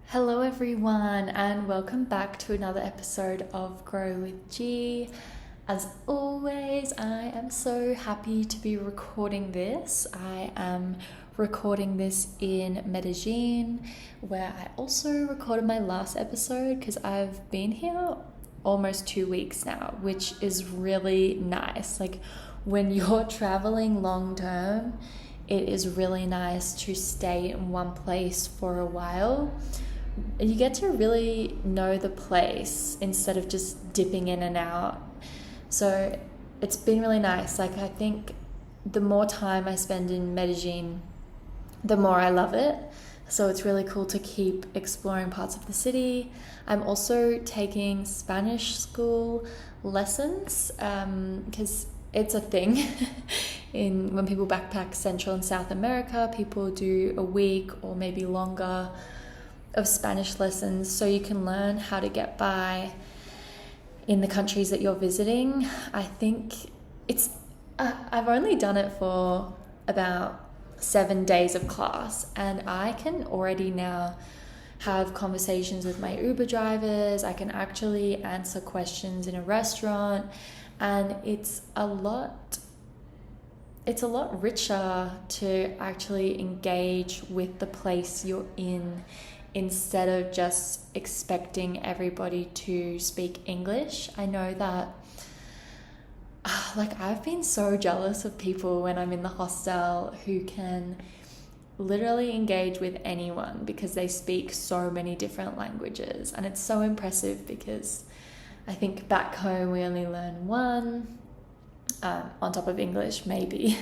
Hello, everyone, and welcome back to another episode of Grow with G. As always, I am so happy to be recording this. I am recording this in Medellin, where I also recorded my last episode because I've been here almost 2 weeks now, which is really nice. Like, when you're traveling long term, it is really nice to stay in one place for a while. You get to really know the place instead of just dipping in and out. So it's been really nice. Like, I think the more time I spend in Medellin, the more I love it. So it's really cool to keep exploring parts of the city. I'm also taking Spanish school lessons because it's a thing. When people backpack Central and South America, people do a week or maybe longer of Spanish lessons so you can learn how to get by in the countries that you're visiting. I think I've only done it for about 7 days of class, and I can already now have conversations with my Uber drivers. I can actually answer questions in a restaurant, and it's a lot richer to actually engage with the place you're in instead of just expecting everybody to speak English. I know that I've been so jealous of people when I'm in the hostel who can literally engage with anyone because they speak so many different languages, and it's so impressive because I think back home we only learn one on top of English maybe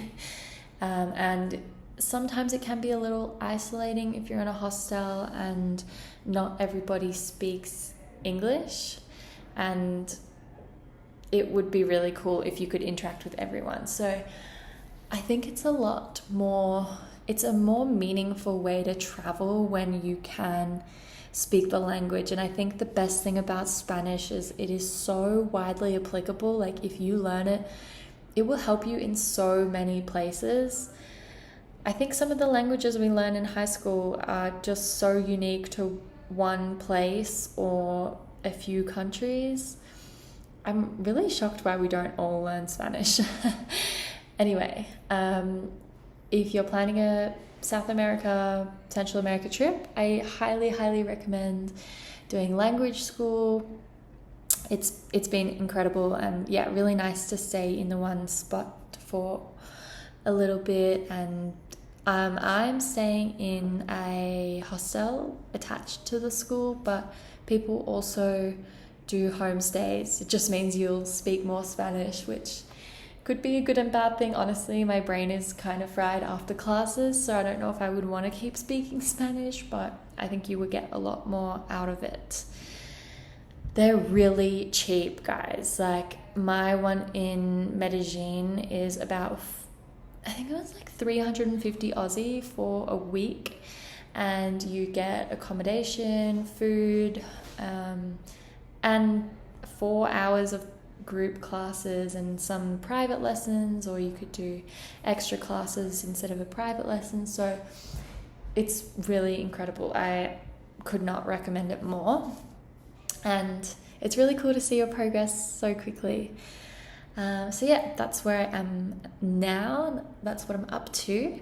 and sometimes it can be a little isolating if you're in a hostel and not everybody speaks English, and it would be really cool if you could interact with everyone. So I think it's a more meaningful way to travel when you can speak the language. And I think the best thing about Spanish is it is so widely applicable. Like, if you learn it, it will help you in so many places. I think some of the languages we learn in high school are just so unique to one place or a few countries. I'm really shocked why we don't all learn Spanish. Anyway, if you're planning a South America, Central America trip, I highly, highly recommend doing language school. It's been incredible, and yeah, really nice to stay in the one spot for a little bit. And I'm staying in a hostel attached to the school, but people also do homestays. It just means you'll speak more Spanish, which could be a good and bad thing. Honestly, my brain is kind of fried after classes, so I don't know if I would want to keep speaking Spanish, but I think you would get a lot more out of it. They're really cheap, guys. Like, my one in Medellin is about, I think it was like 350 Aussie for a week, and you get accommodation, food, and 4 hours of group classes and some private lessons, or you could do extra classes instead of a private lesson. So it's really incredible. I could not recommend it more, and it's really cool to see your progress so quickly. So yeah, that's where I am now. That's what I'm up to.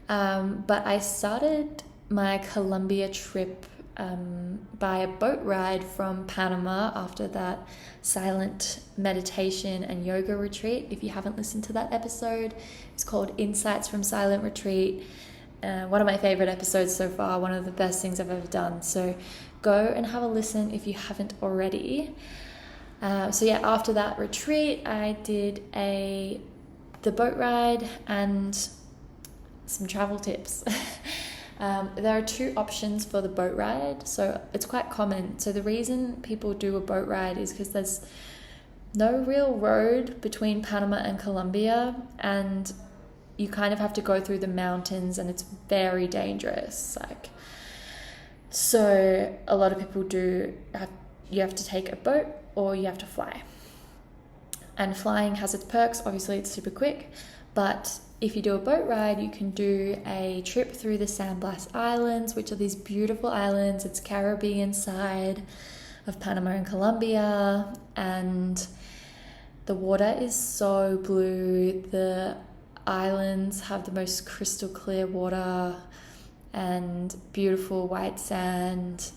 But I started my Colombia trip by a boat ride from Panama after that silent meditation and yoga retreat. If you haven't listened to that episode, it's called Insights from Silent Retreat. One of my favorite episodes so far, one of the best things I've ever done. So go and have a listen if you haven't already. So yeah, after that retreat, I did the boat ride and some travel tips. There are 2 options for the boat ride, so it's quite common. So the reason people do a boat ride is because there's no real road between Panama and Colombia, and you kind of have to go through the mountains, and it's very dangerous. So a lot of people you have to take a boat or you have to fly. And flying has its perks. Obviously, it's super quick, but if you do a boat ride, you can do a trip through the San Blas Islands, which are these beautiful islands. It's Caribbean side of Panama and Colombia, and the water is so blue. The islands have the most crystal clear water and beautiful white sand,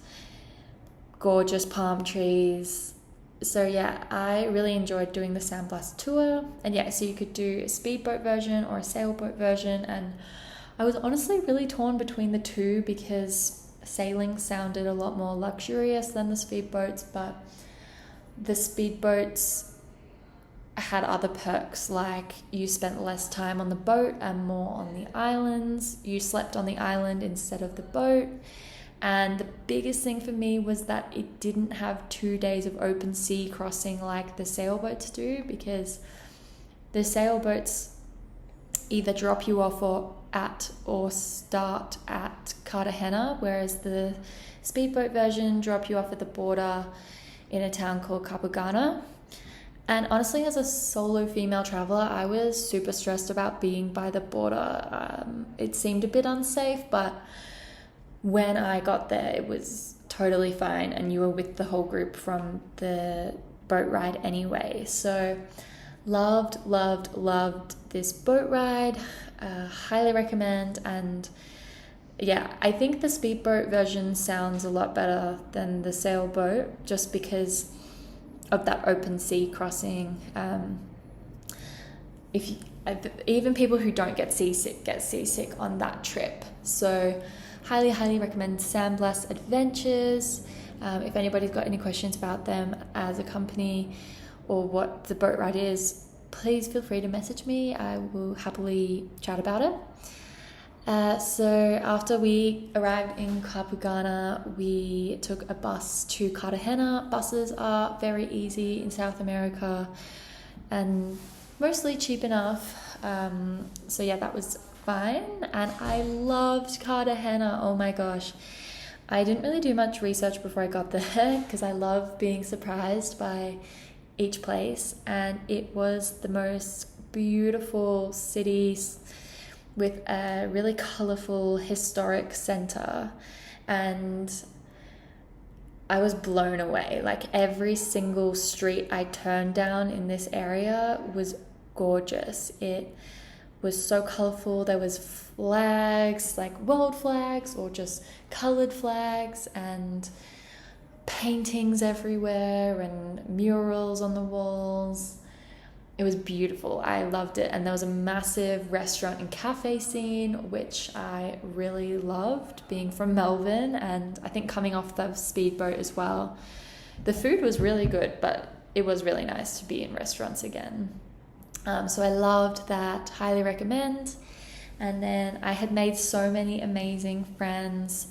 gorgeous palm trees. So yeah, I really enjoyed doing the San Blas tour. And yeah, so you could do a speedboat version or a sailboat version, and I was honestly really torn between the two because sailing sounded a lot more luxurious than the speedboats, but the speedboats had other perks, like you spent less time on the boat and more on the islands. You slept on the island instead of the boat. And the biggest thing for me was that it didn't have 2 days of open sea crossing like the sailboats do, because the sailboats either drop you off or start at Cartagena, whereas the speedboat version drop you off at the border in a town called Capugana. And honestly, as a solo female traveler, I was super stressed about being by the border. It seemed a bit unsafe, but when I got there, it was totally fine, and you were with the whole group from the boat ride anyway. So loved this boat ride. Highly recommend. And yeah, I think the speedboat version sounds a lot better than the sailboat, just because of that open sea crossing. Even people who don't get seasick on that trip. So highly recommend San Blas Adventures. If anybody's got any questions about them as a company or what the boat ride is, please feel free to message me. I will happily chat about it. So after we arrived in Capugana, we took a bus to Cartagena. Buses are very easy in South America and mostly cheap enough. So yeah, that was fine. And I loved Cartagena. Oh my gosh. I didn't really do much research before I got there because I love being surprised by each place. And it was the most beautiful city with a really colorful historic center. And I was blown away. Like every single street I turned down in this area was gorgeous. It was so colorful. There was flags, like world flags or just colored flags, and paintings everywhere and murals on the walls. It was beautiful. I loved it. And there was a massive restaurant and cafe scene, which I really loved, being from Melbourne, and I think coming off the speedboat as well. The food was really good, but it was really nice to be in restaurants again. So I loved that. Highly recommend. And then I had made so many amazing friends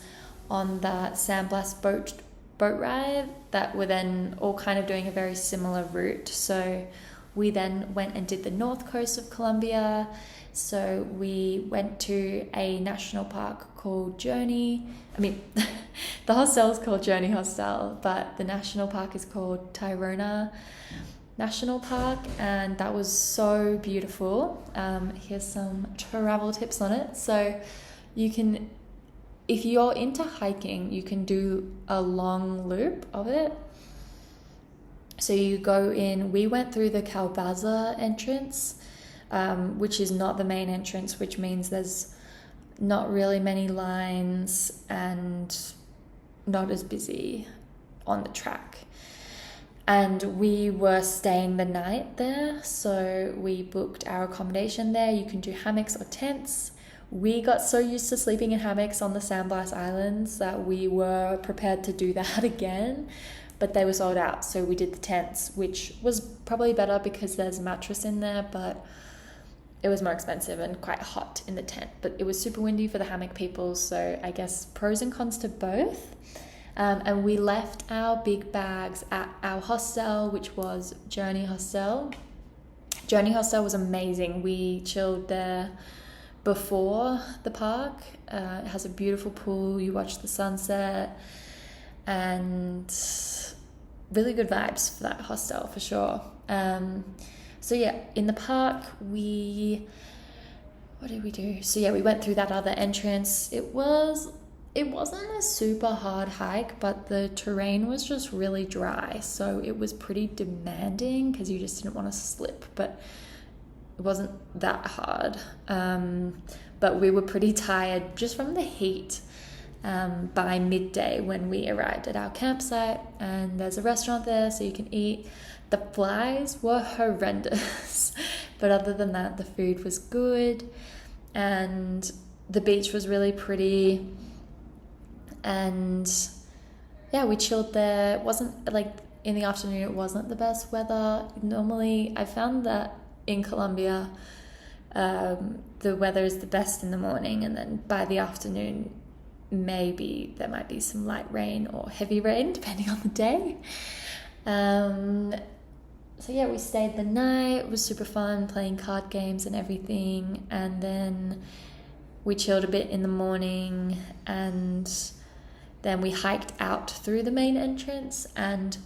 on that San Blas boat ride that were then all kind of doing a very similar route. So we then went and did the north coast of Colombia. So we went to a national park called Journey. The hostel is called Journey Hostel, but the national park is called Tayrona National Park, and that was so beautiful. Here's some travel tips on it. So you can, if you're into hiking, you can do a long loop of it. So you go in, we went through the Calbaza entrance, which is not the main entrance, which means there's not really many lines and not as busy on the track. And we were staying the night there, so we booked our accommodation there. You can do hammocks or tents. We got so used to sleeping in hammocks on the San Blas Islands that we were prepared to do that again, but they were sold out, so we did the tents, which was probably better because there's a mattress in there, but it was more expensive and quite hot in the tent. But it was super windy for the hammock people, so I guess pros and cons to both. And we left our big bags at our hostel, which was Journey Hostel. Journey Hostel was amazing. We chilled there before the park. It has a beautiful pool. You watch the sunset, and really good vibes for that hostel for sure. So yeah, in the park we what did we do? So yeah, we went through that other entrance. It wasn't a super hard hike, but the terrain was just really dry. So it was pretty demanding because you just didn't want to slip, but it wasn't that hard. But we were pretty tired just from the heat by midday when we arrived at our campsite, and there's a restaurant there so you can eat. The flies were horrendous, but other than that, the food was good and the beach was really pretty. And yeah, we chilled there. It wasn't like in the afternoon, it wasn't the best weather. Normally, I found that in Colombia, the weather is the best in the morning, and then by the afternoon, maybe there might be some light rain or heavy rain, depending on the day. So yeah, we stayed the night. It was super fun playing card games and everything. And then we chilled a bit in the morning, and then we hiked out through the main entrance. And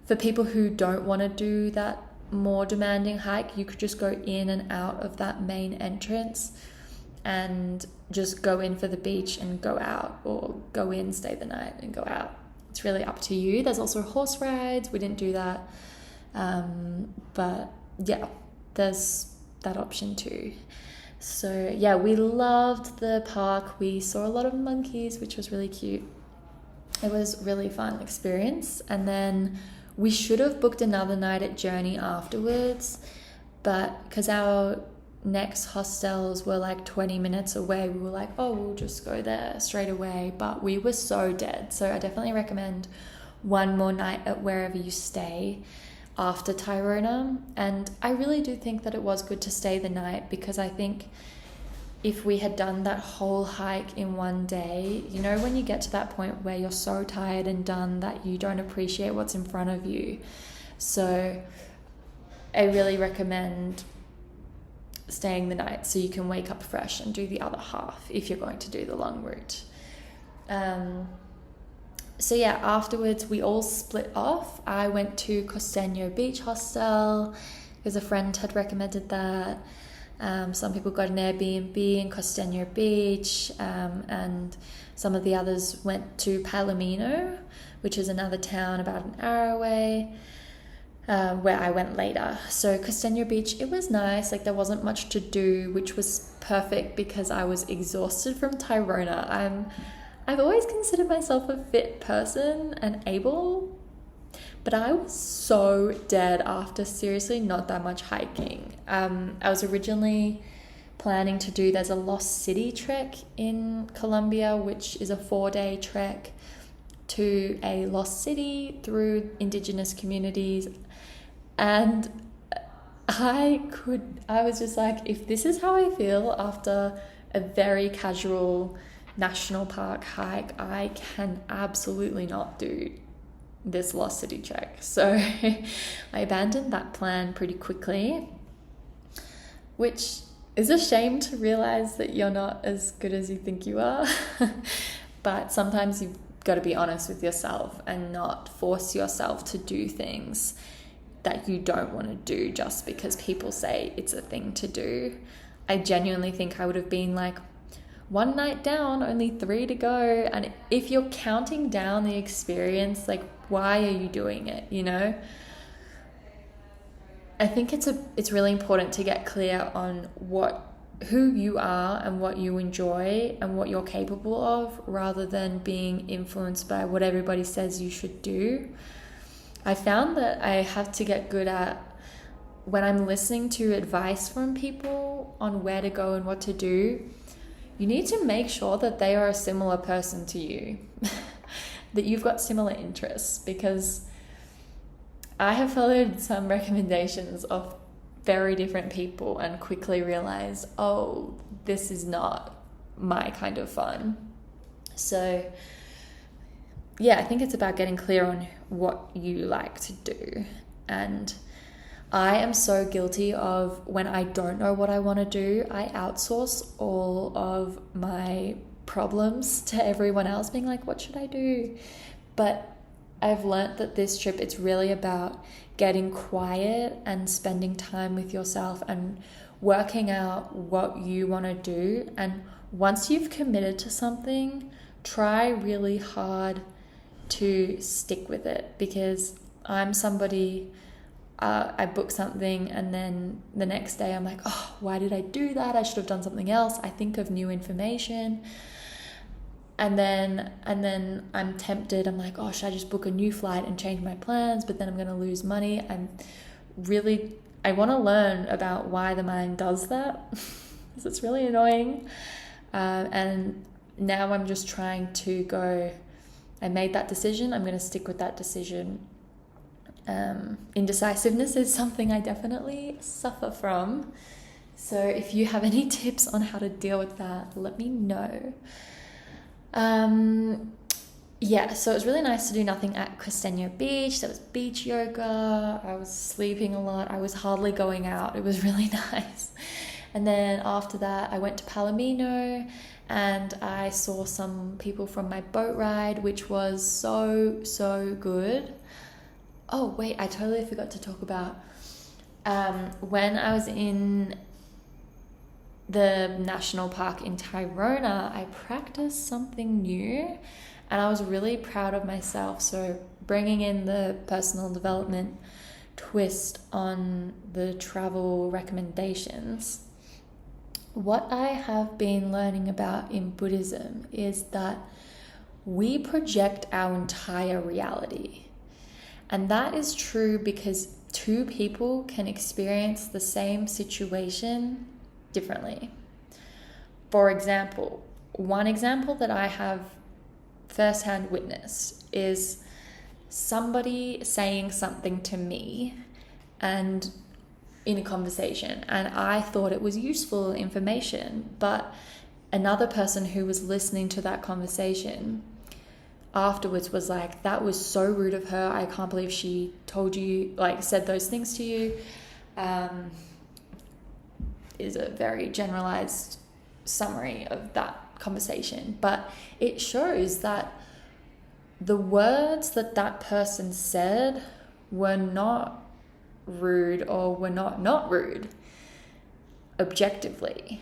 for people who don't want to do that more demanding hike, you could just go in and out of that main entrance and just go in for the beach and go out, or go in, stay the night and go out. It's really up to you. There's also horse rides. We didn't do that. But yeah, there's that option too. So yeah, we loved the park. We saw a lot of monkeys, which was really cute. It was really fun experience. And then we should have booked another night at Journey afterwards, but because our next hostels were like 20 minutes away, we were like, oh, we'll just go there straight away. But we were so dead. So I definitely recommend one more night at wherever you stay after Tayrona. And I really do think that it was good to stay the night, because I think if we had done that whole hike in one day, you know, when you get to that point where you're so tired and done that you don't appreciate what's in front of you. So I really recommend staying the night so you can wake up fresh and do the other half if you're going to do the long route. So yeah, afterwards we all split off. I went to Costeño Beach Hostel because a friend had recommended that. Some people got an Airbnb in Costeño Beach, and some of the others went to Palomino, which is another town about an hour away, where I went later. So Costeño Beach, it was nice. Like, there wasn't much to do, which was perfect because I was exhausted from Tayrona. I've always considered myself a fit person and able, but I was so dead after seriously not that much hiking. I was originally planning to do, there's a Lost City trek in Colombia, which is a 4-day trek to a lost city through indigenous communities. And I was just like, if this is how I feel after a very casual national park hike, I can absolutely not do this Lost City trek. So I abandoned that plan pretty quickly, which is a shame to realize that you're not as good as you think you are. But sometimes you've got to be honest with yourself and not force yourself to do things that you don't want to do just because people say it's a thing to do. I genuinely think I would have been like, one night down, only 3 to go. And if you're counting down the experience, like, why are you doing it, you know? I think it's really important to get clear on who you are and what you enjoy and what you're capable of, rather than being influenced by what everybody says you should do. I found that I have to get good at, when I'm listening to advice from people on where to go and what to do, you need to make sure that they are a similar person to you, that you've got similar interests, because I have followed some recommendations of very different people and quickly realized, oh, this is not my kind of fun. So yeah, I think it's about getting clear on what you like to do. And I am so guilty of, when I don't know what I want to do, I outsource all of my problems to everyone else, being like, what should I do? But I've learnt that this trip, it's really about getting quiet and spending time with yourself and working out what you want to do. And once you've committed to something, try really hard to stick with it, because I'm somebody, I book something and then the next day I'm like, oh, why did I do that? I should have done something else. I think of new information. And then I'm tempted. I'm like, oh, should I just book a new flight and change my plans? But then I'm going to lose money. I want to learn about why the mind does that, because it's really annoying. And now I'm just trying to go, I made that decision, I'm going to stick with that decision. Indecisiveness is something I definitely suffer from. So if you have any tips on how to deal with that, let me know. So it was really nice to do nothing at Cristeño Beach. There was beach yoga. I was sleeping a lot. I was hardly going out. It was really nice. And then after that, I went to Palomino and I saw some people from my boat ride, which was so good. Oh, wait, I totally forgot to talk about when I was in the national park in Tayrona, I practiced something new and I was really proud of myself. So bringing in the personal development twist on the travel recommendations, what I have been learning about in Buddhism is that we project our entire reality. And that is true because two people can experience the same situation differently. For example, one example that I have firsthand witnessed is somebody saying something to me and in a conversation, and I thought it was useful information, but another person who was listening to that conversation afterwards was like, that was so rude of her. I can't believe she told you, like, said those things to you. Is a very generalized summary of that conversation, but it shows that the words that person said were not rude or were not rude objectively,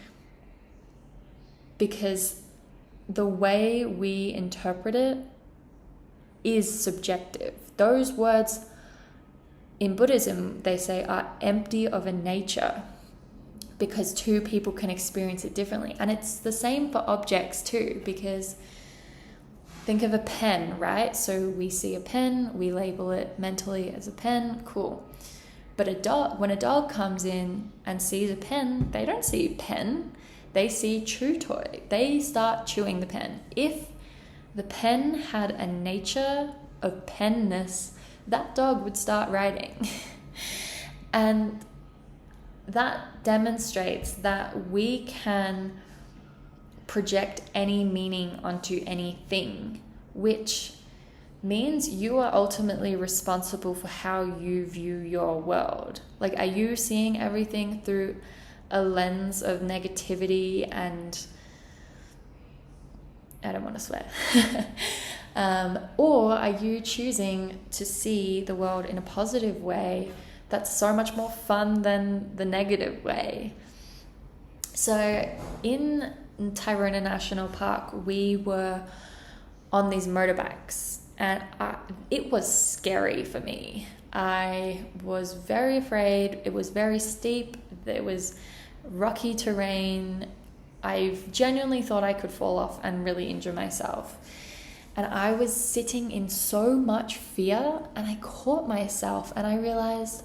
because the way we interpret it is subjective. Those words in Buddhism, they say, are empty of a nature, because two people can experience it differently. And it's the same for objects too, because think of a pen, right? So we see a pen, we label it mentally as a pen, cool. But when a dog comes in and sees a pen, they don't see a pen, they see chew toy. They start chewing the pen. If the pen had a nature of penness, that dog would start writing. And that demonstrates that we can project any meaning onto anything, which means you are ultimately responsible for how you view your world. Like, are you seeing everything through a lens of negativity and, I don't want to swear, or are you choosing to see the world in a positive way that's so much more fun than the negative way? So in Tayrona National Park, we were on these motorbikes, and it was scary for me. I was very afraid. It was very steep. There was rocky terrain. I genuinely thought I could fall off and really injure myself. And I was sitting in so much fear, and I caught myself and I realized,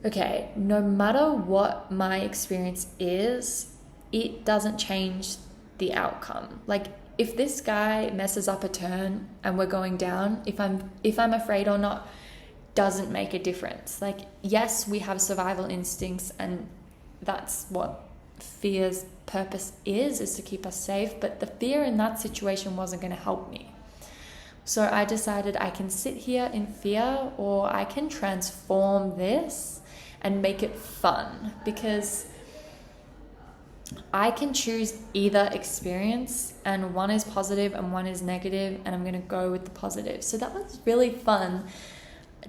okay, no matter what my experience is, it doesn't change the outcome. Like, if this guy messes up a turn and we're going down, if I'm afraid or not, doesn't make a difference. Like, yes, we have survival instincts, and that's what fear's purpose is to keep us safe, but the fear in that situation wasn't going to help me. So I decided I can sit here in fear, or I can transform this and make it fun, because I can choose either experience, and one is positive and one is negative, and I'm going to go with the positive. So that was really fun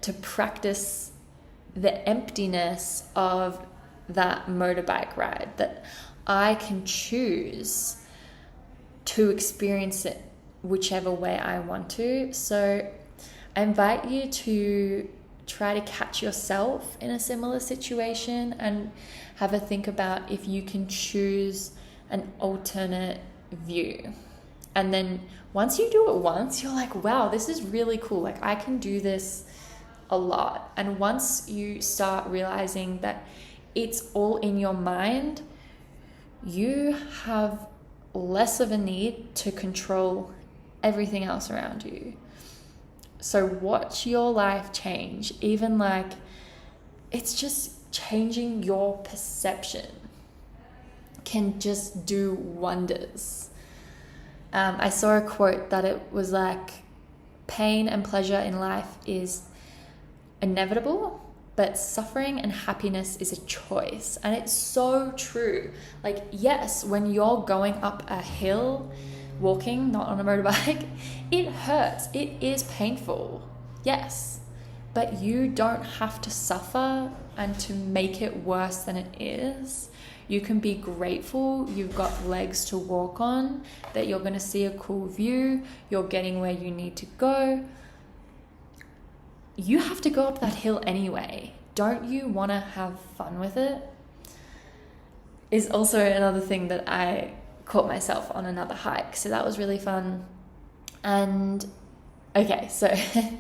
to practice the emptiness of that motorbike ride, that I can choose to experience it whichever way I want to. So I invite you to try to catch yourself in a similar situation and have a think about if you can choose an alternate view. And then once you do it once, you're like, wow, this is really cool. Like, I can do this a lot. And once you start realizing that it's all in your mind, you have less of a need to control everything else around you. So watch your life change. Even like, it's just changing your perception can just do wonders. I saw a quote that it was like, pain and pleasure in life is inevitable, but suffering and happiness is a choice. And it's so true. Like, yes, when you're going up a hill, walking, not on a motorbike, it hurts. It is painful. Yes. But you don't have to suffer and to make it worse than it is. You can be grateful you've got legs to walk on, that you're going to see a cool view, you're getting where you need to go. You have to go up that hill anyway. Don't you want to have fun with it? Is also another thing that I caught myself on another hike. So that was really fun. And okay, so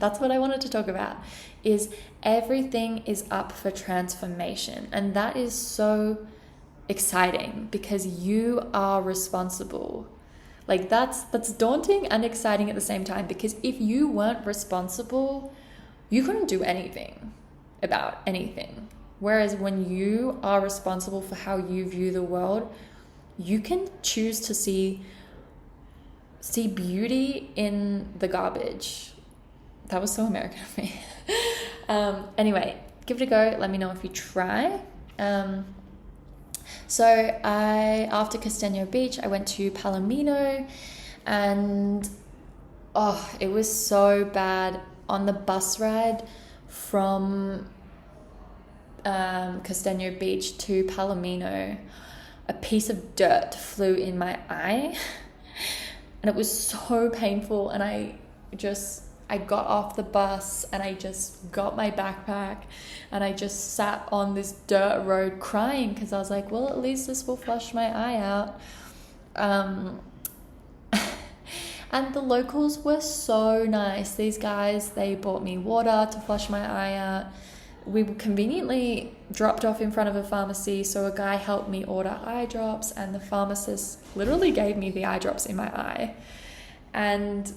that's what I wanted to talk about, is everything is up for transformation. And that is so exciting because you are responsible. Like, that's daunting and exciting at the same time, because if you weren't responsible, you couldn't do anything about anything. Whereas when you are responsible for how you view the world, you can choose to see beauty in the garbage. That was so American of me. Anyway, give it a go. Let me know if you try. So after Castano Beach, I went to Palomino, and it was so bad. On the bus ride from Castano Beach to Palomino, a piece of dirt flew in my eye, and it was so painful. And I got off the bus and I just got my backpack and I just sat on this dirt road crying, because I was like, well, at least this will flush my eye out. And the locals were so nice. These guys, they bought me water to flush my eye out. We were conveniently dropped off in front of a pharmacy, so a guy helped me order eye drops, and the pharmacist literally gave me the eye drops in my eye. And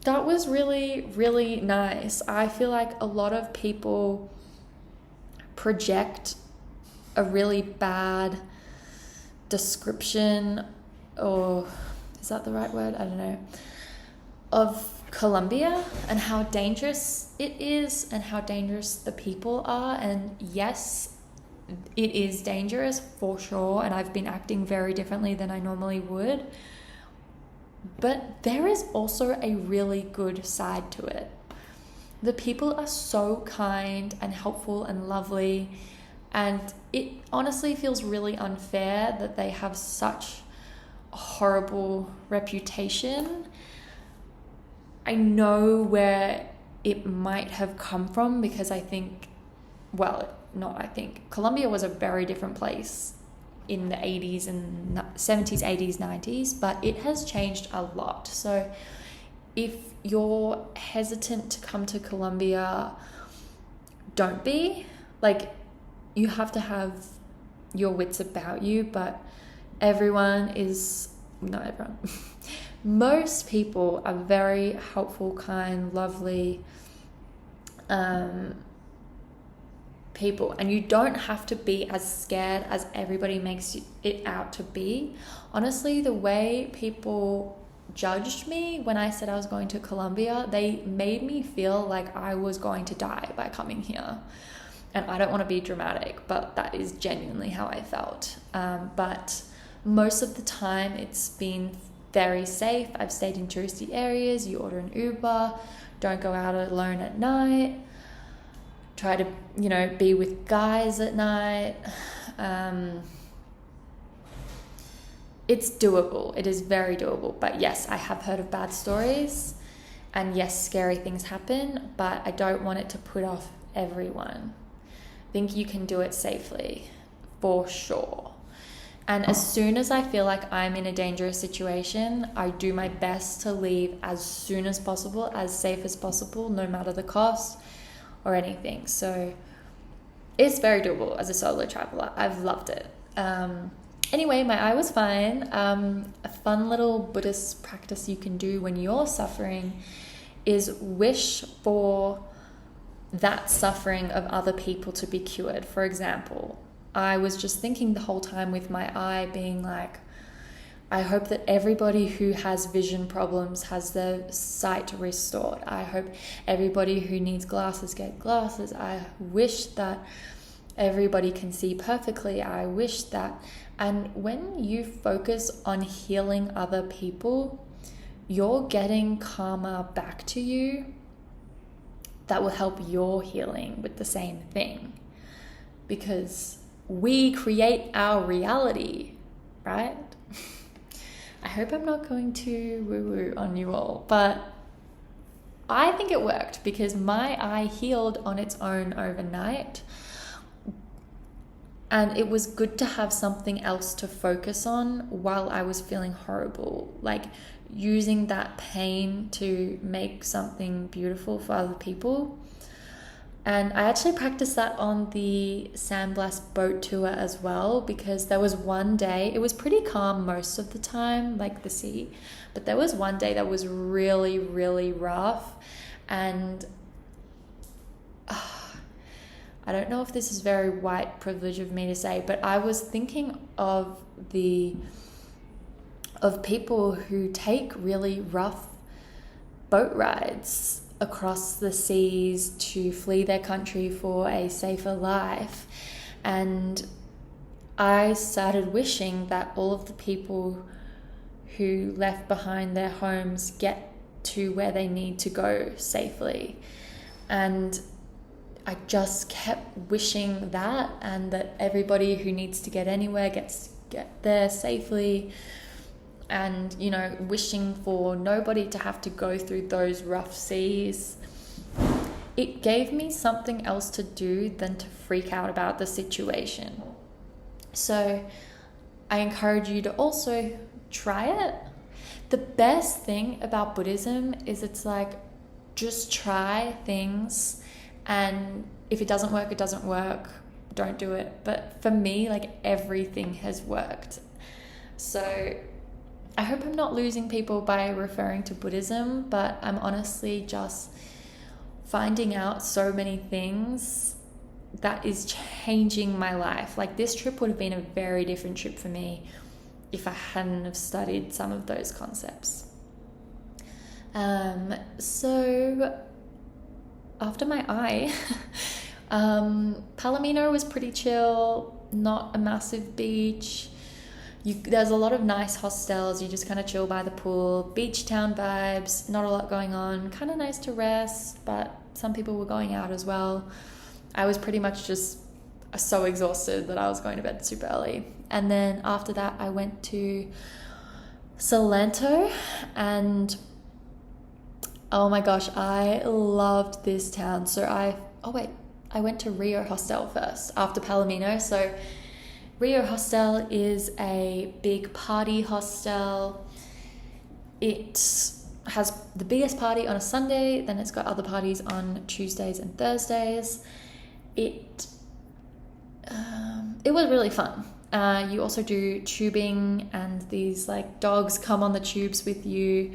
that was really, really nice. I feel like a lot of people project a really bad description, or is that the right word? I don't know, of Colombia and how dangerous it is and how dangerous the people are. And yes, it is dangerous for sure, and I've been acting very differently than I normally would. But there is also a really good side to it. The people are so kind and helpful and lovely, and it honestly feels really unfair that they have such a horrible reputation. I know where it might have come from, because Colombia was a very different place in the 80s and 70s, 80s, 90s, but it has changed a lot. So if you're hesitant to come to Colombia, don't be. Like, you have to have your wits about you, but not everyone. Most people are very helpful, kind, lovely people, and you don't have to be as scared as everybody makes it out to be. Honestly, the way people judged me when I said I was going to Colombia, they made me feel like I was going to die by coming here. And I don't want to be dramatic, but that is genuinely how I felt. But most of the time it's been very safe. I've stayed in touristy areas. You order an Uber, don't go out alone at night. try to, you know, be with guys at night. It's doable. It is very doable. But yes, I have heard of bad stories, and yes, scary things happen, but I don't want it to put off everyone. I think you can do it safely, for sure. And as soon as I feel like I'm in a dangerous situation, I do my best to leave as soon as possible, as safe as possible, no matter the cost or anything. So it's very doable as a solo traveler. I've loved it. Anyway, my eye was fine. A fun little Buddhist practice you can do when you're suffering is wish for that suffering of other people to be cured. For example, I was just thinking the whole time with my eye being like, I hope that everybody who has vision problems has their sight restored. I hope everybody who needs glasses get glasses. I wish that everybody can see perfectly. I wish that. And when you focus on healing other people, you're getting karma back to you that will help your healing with the same thing. Because we create our reality, right? I hope I'm not going too woo-woo on you all, but I think it worked because my eye healed on its own overnight. And it was good to have something else to focus on while I was feeling horrible. Like using that pain to make something beautiful for other people. And I actually practiced that on the Sandblast boat tour as well, because there was one day, it was pretty calm most of the time, like the sea. But there was one day that was really, really rough. And I don't know if this is very white privilege of me to say, but I was thinking of people who take really rough boat rides across the seas to flee their country for a safer life. And I started wishing that all of the people who left behind their homes get to where they need to go safely. And I just kept wishing that, and that everybody who needs to get anywhere gets to get there safely. And, you know, wishing for nobody to have to go through those rough seas. It gave me something else to do than to freak out about the situation. So I encourage you to also try it. The best thing about Buddhism is it's like, just try things, and if it doesn't work, it doesn't work. Don't do it. But for me, like, everything has worked. So I hope I'm not losing people by referring to Buddhism, but I'm honestly just finding out so many things that is changing my life. Like, this trip would have been a very different trip for me if I hadn't have studied some of those concepts. So after my eye, Palomino was pretty chill, not a massive beach. There's a lot of nice hostels. You just kind of chill by the pool, beach town vibes, not a lot going on, kind of nice to rest, but some people were going out as well. I was pretty much just so exhausted that I was going to bed super early. And then after that, I went to Salento, and oh my gosh, I loved this town. So I went to Rio Hostel first after Palomino. So Rio Hostel is a big party hostel. It has the biggest party on a Sunday, then it's got other parties on Tuesdays and Thursdays. It was really fun. You also do tubing, and these like dogs come on the tubes with you.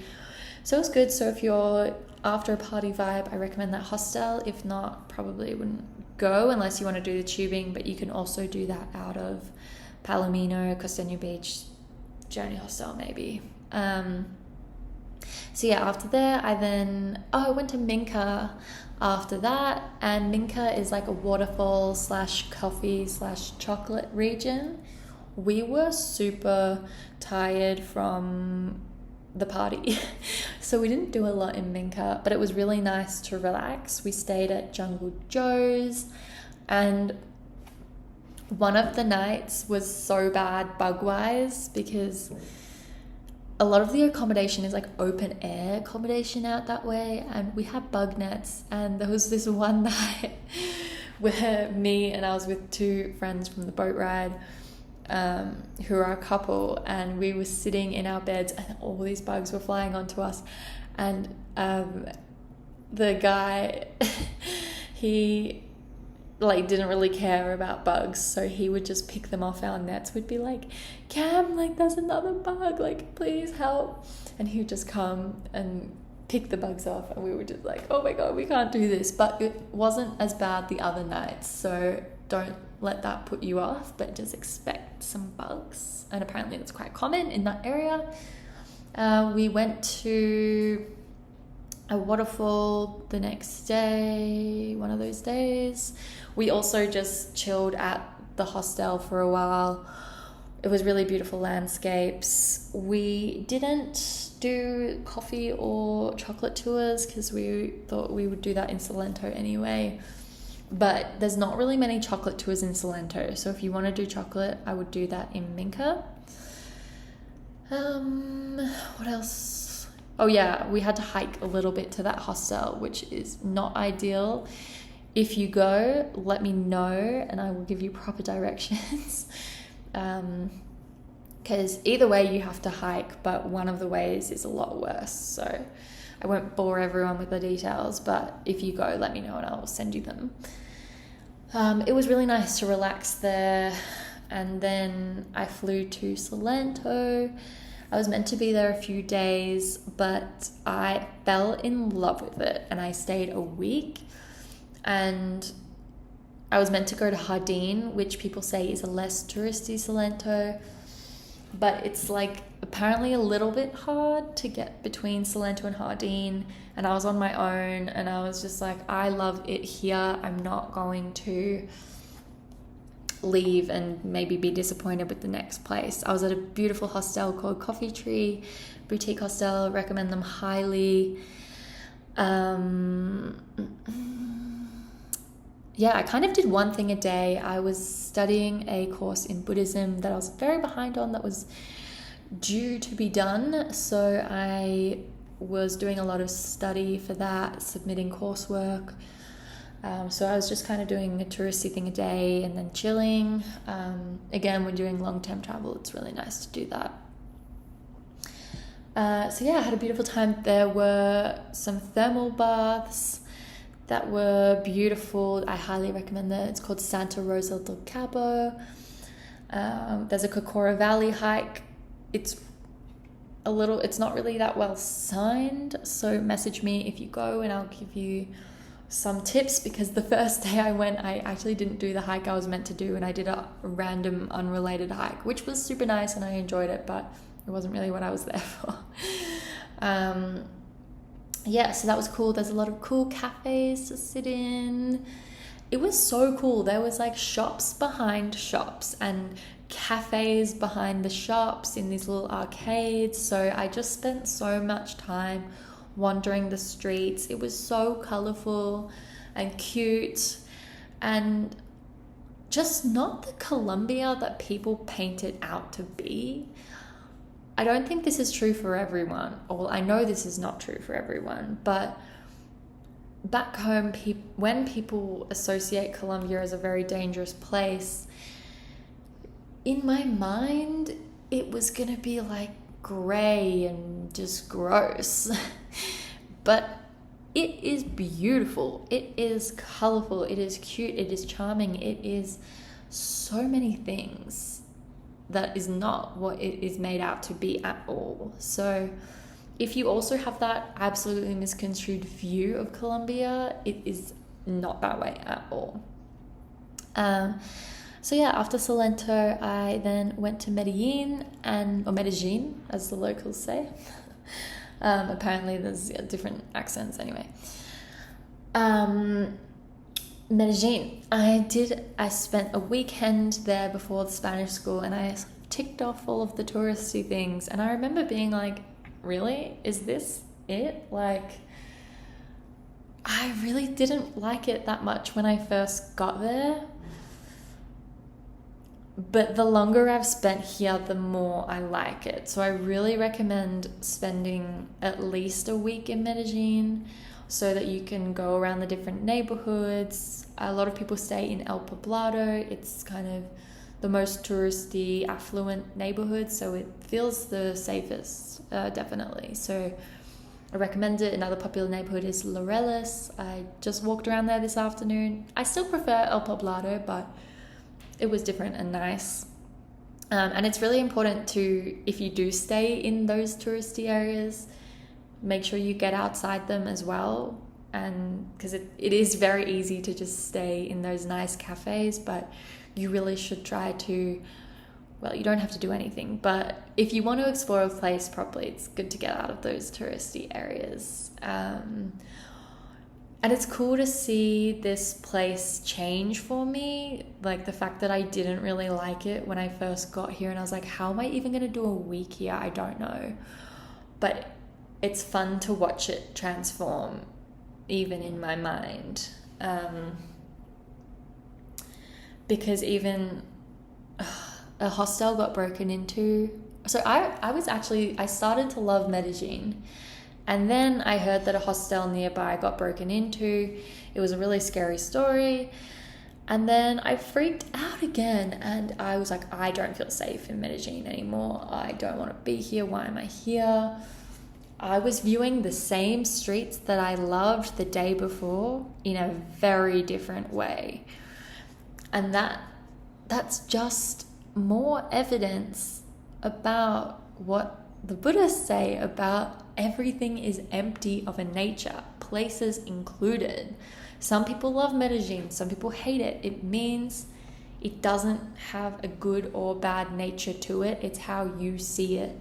So it was good. So if you're after a party vibe, I recommend that hostel. If not, probably wouldn't go unless you want to do the tubing, but you can also do that out of Palomino, Costeño Beach, Journey Hostel maybe. So yeah, after there, I went to Minca after that, and Minca is like a waterfall / coffee / chocolate region. We were super tired from the party. So we didn't do a lot in Minka, but it was really nice to relax. We stayed at Jungle Joe's, and one of the nights was so bad bug-wise because a lot of the accommodation is like open air accommodation out that way, and we had bug nets. And there was this one night where me and I was with two friends from the boat ride, who are a couple, and we were sitting in our beds and all these bugs were flying onto us. And the guy, he like didn't really care about bugs, so he would just pick them off our nets. We'd be like, Cam, like there's another bug, like please help. And he would just come and pick the bugs off, and we were just like, oh my god, we can't do this. But it wasn't as bad the other nights, so don't let that put you off, but just expect some bugs. And apparently that's quite common in that area. We went to a waterfall the next day, one of those days. We also just chilled at the hostel for a while. It was really beautiful landscapes. We didn't do coffee or chocolate tours because we thought we would do that in Salento anyway. But there's not really many chocolate tours in Salento. So if you want to do chocolate, I would do that in Minka. What else? Oh yeah, we had to hike a little bit to that hostel, which is not ideal. If you go, let me know and I will give you proper directions. Because either way you have to hike, but one of the ways is a lot worse. So I won't bore everyone with the details, but if you go, let me know and I'll send you them. It was really nice to relax there. And then I flew to Salento. I was meant to be there a few days, but I fell in love with it and I stayed a week. And I was meant to go to Jardin, which people say is a less touristy Salento, but it's like apparently a little bit hard to get between Salento and Jardin. And I was on my own and I was just like, I love it here. I'm not going to leave and maybe be disappointed with the next place. I was at a beautiful hostel called Coffee Tree, boutique hostel, recommend them highly. Yeah, I kind of did one thing a day. I was studying a course in Buddhism that I was very behind on that was due to be done. So I was doing a lot of study for that, submitting coursework. So I was just kind of doing a touristy thing a day and then chilling. Again, when doing long-term travel, it's really nice to do that. So yeah, I had a beautiful time. There were some thermal baths that were beautiful. I highly recommend that. It's called Santa Rosa del Cabo. There's a Cocora Valley hike. It's not really that well signed, so message me if you go and I'll give you some tips, because the first day I went, I actually didn't do the hike I was meant to do, and I did a random unrelated hike, which was super nice and I enjoyed it, but it wasn't really what I was there for. Yeah, so that was cool. There's a lot of cool cafes to sit in. It was so cool. There was like shops behind shops and cafes behind the shops in these little arcades. So I just spent so much time wandering the streets. It was so colorful and cute and just not the Colombia that people paint it out to be. I don't think this is true for everyone, or I know this is not true for everyone, but back home, when people associate Colombia as a very dangerous place, in my mind, it was going to be like gray and just gross. But it is beautiful. It is colorful. It is cute. It is charming. It is so many things that is not what it is made out to be at all. So if you also have that absolutely misconstrued view of Colombia, it is not that way at all. So yeah, after Salento, I then went to Medellin, or Medellin, as the locals say. Apparently there's different accents anyway. Medellin, I spent a weekend there before the Spanish school, and I ticked off all of the touristy things, and I remember being like, really? Is this it? Like, I really didn't like it that much when I first got there. But the longer I've spent here, the more I like it. So I really recommend spending at least a week in Medellin so that you can go around the different neighborhoods. A lot of people stay in El Poblado. It's kind of the most touristy, affluent neighborhood, so it feels the safest, definitely. So I recommend it. Another popular neighborhood is Laureles. I just walked around there this afternoon. I still prefer El Poblado, but it was different and nice. And it's really important to, if you do stay in those touristy areas, make sure you get outside them as well. And because it is very easy to just stay in those nice cafes, but you really should try to, well, you don't have to do anything, but if you want to explore a place properly, it's good to get out of those touristy areas. And it's cool to see this place change for me. Like the fact that I didn't really like it when I first got here, and I was like, how am I even going to do a week here? I don't know. But it's fun to watch it transform, even in my mind. Because even a hostel got broken into. So I started to love Medellin. And then I heard that a hostel nearby got broken into. It was a really scary story. And then I freaked out again. And I was like, I don't feel safe in Medellin anymore. I don't want to be here. Why am I here? I was viewing the same streets that I loved the day before in a very different way. And that's just more evidence about what the Buddhists say about everything is empty of a nature, places included. Some people love Medellin, some people hate it. It means it doesn't have a good or bad nature to it. It's how you see it.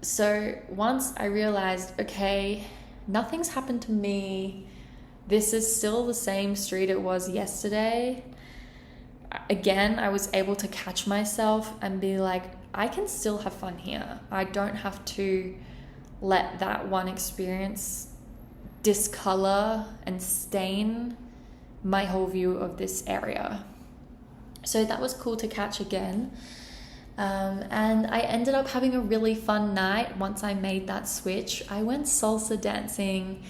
So once I realized, okay, nothing's happened to me. This is still the same street it was yesterday. Again, I was able to catch myself and be like, I can still have fun here. I don't have to let that one experience discolor and stain my whole view of this area. So that was cool to catch again. And I ended up having a really fun night once I made that switch. I went salsa dancing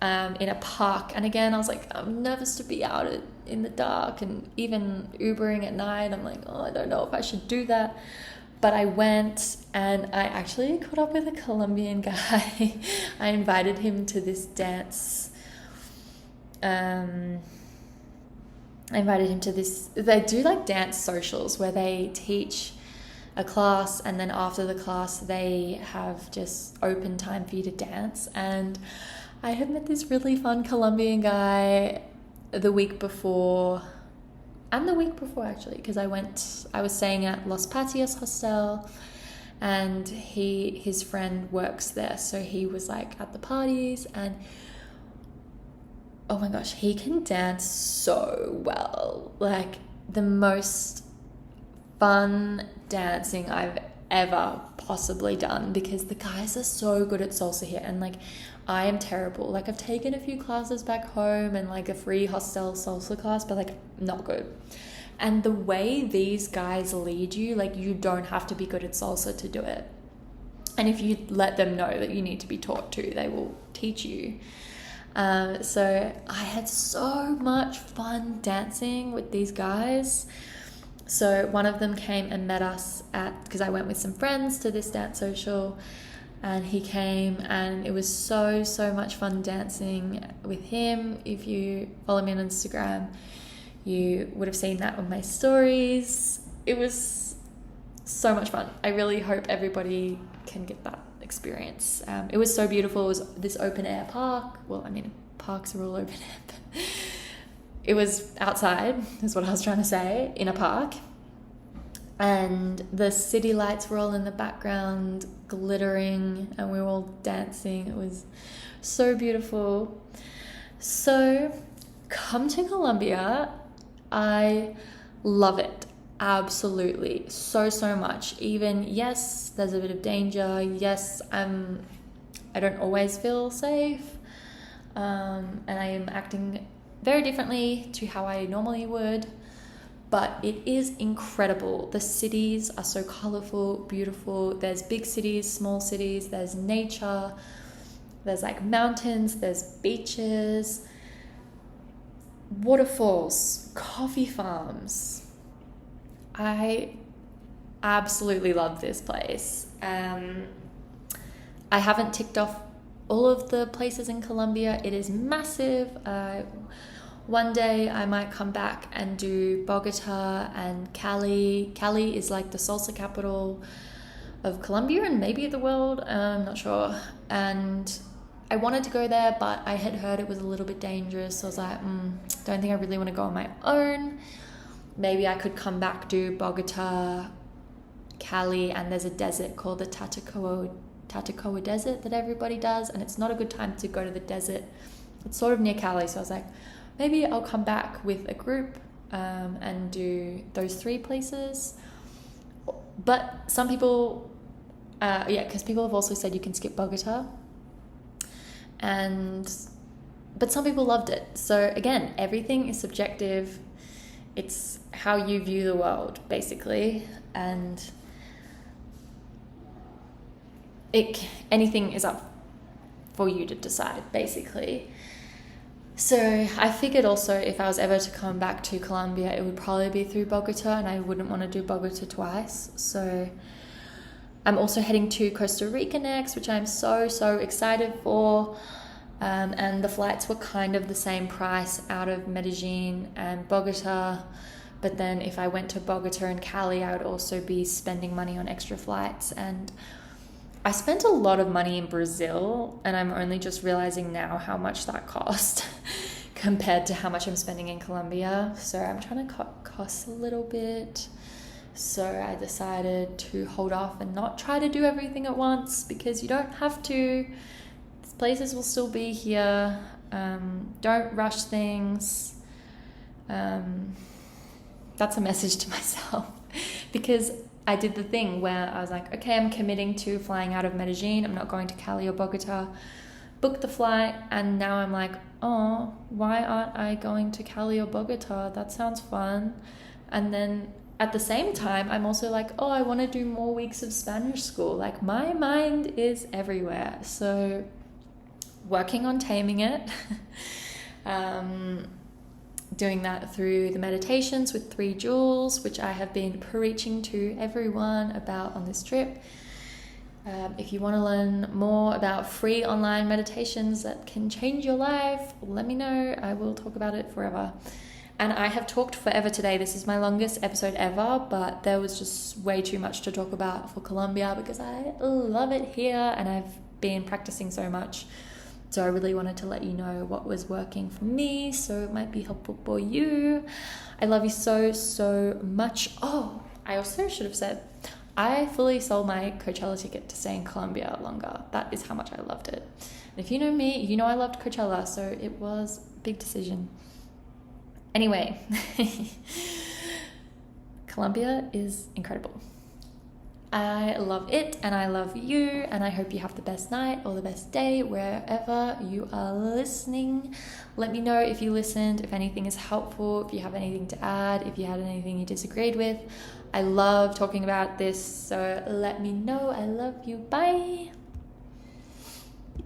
in a park, and again I was like, I'm nervous to be out in the dark, and even Ubering at night I'm like, I don't know if I should do that. But I went, and I actually caught up with a Colombian guy. I invited him to this dance. They do like dance socials where they teach a class, and then after the class they have just open time for you to dance. And I had met this really fun Colombian guy the week before, and the week before actually, because I was staying at Los Patios Hostel, and his friend works there, so he was like at the parties, and oh my gosh, he can dance so well. Like the most fun dancing I've ever possibly done, because the guys are so good at salsa here, and like I am terrible. Like I've taken a few classes back home and like a free hostel salsa class, but like not good. And the way these guys lead you, like you don't have to be good at salsa to do it. And if you let them know that you need to be taught to, they will teach you. So I had so much fun dancing with these guys. So one of them came and met us because I went with some friends to this dance social, and he came, and it was so much fun dancing with him. If you follow me on Instagram, you would have seen that on my stories. It was so much fun. I really hope everybody can get that experience. It was so beautiful. It was this open air park. Well, I mean, parks are all open air, but it was outside, is what I was trying to say, in a park. And the city lights were all in the background, glittering, and we were all dancing. It was so beautiful. So come to Colombia. I love it. absolutely, so much. Even, yes, there's a bit of danger. Yes, I don't always feel safe, and I am acting very differently to how I normally would, but it is incredible. The cities are so colorful, beautiful. There's big cities, small cities, there's nature, there's like mountains, there's beaches, waterfalls, coffee farms. I absolutely love this place. I haven't ticked off all of the places in Colombia. It is massive. One day I might come back and do Bogota and Cali. Cali is like the salsa capital of Colombia and maybe the world. I'm not sure. And I wanted to go there, but I had heard it was a little bit dangerous. So I was like, don't think I really want to go on my own. Maybe I could come back, do Bogota, Cali, and there's a desert called the Tatacoa Desert that everybody does, and it's not a good time to go to the desert. It's sort of near Cali, so I was like, maybe I'll come back with a group and do those 3 places. But some people, because people have also said you can skip Bogota, but some people loved it. So again, everything is subjective. It's how you view the world, basically, and anything is up for you to decide, basically. So I figured also if I was ever to come back to Colombia, it would probably be through Bogota, and I wouldn't want to do Bogota twice. So I'm also heading to Costa Rica next, which I'm so excited for. And the flights were kind of the same price out of Medellin and Bogota. But then if I went to Bogota and Cali, I would also be spending money on extra flights. And I spent a lot of money in Brazil, and I'm only just realizing now how much that cost compared to how much I'm spending in Colombia. So I'm trying to cut costs a little bit. So I decided to hold off and not try to do everything at once, because you don't have to. These places will still be here. Don't rush things. That's a message to myself, because I did the thing where I was like, okay, I'm committing to flying out of Medellin. I'm not going to Cali or Bogota. Booked the flight, and now I'm like, oh, why aren't I going to Cali or Bogota? That sounds fun. And then at the same time, I'm also like, oh, I want to do more weeks of Spanish school. Like, my mind is everywhere. So working on taming it. Doing that through the meditations with 3 jewels, which I have been preaching to everyone about on this trip. If you want to learn more about free online meditations that can change your life, let me know. I will talk about it forever. And I have talked forever today. This is my longest episode ever, but there was just way too much to talk about for Colombia, because I love it here and I've been practicing so much. So I really wanted to let you know what was working for me, so it might be helpful for you. I love you so much. Oh, I also should have said, I fully sold my Coachella ticket to stay in Colombia longer. That is how much I loved it. And if you know me, you know I loved Coachella, so it was a big decision. Anyway, Colombia is incredible. I love it, and I love you, and I hope you have the best night or the best day wherever you are listening. Let me know if you listened, if anything is helpful, if you have anything to add, if you had anything you disagreed with. I love talking about this, so let me know. I love you. Bye.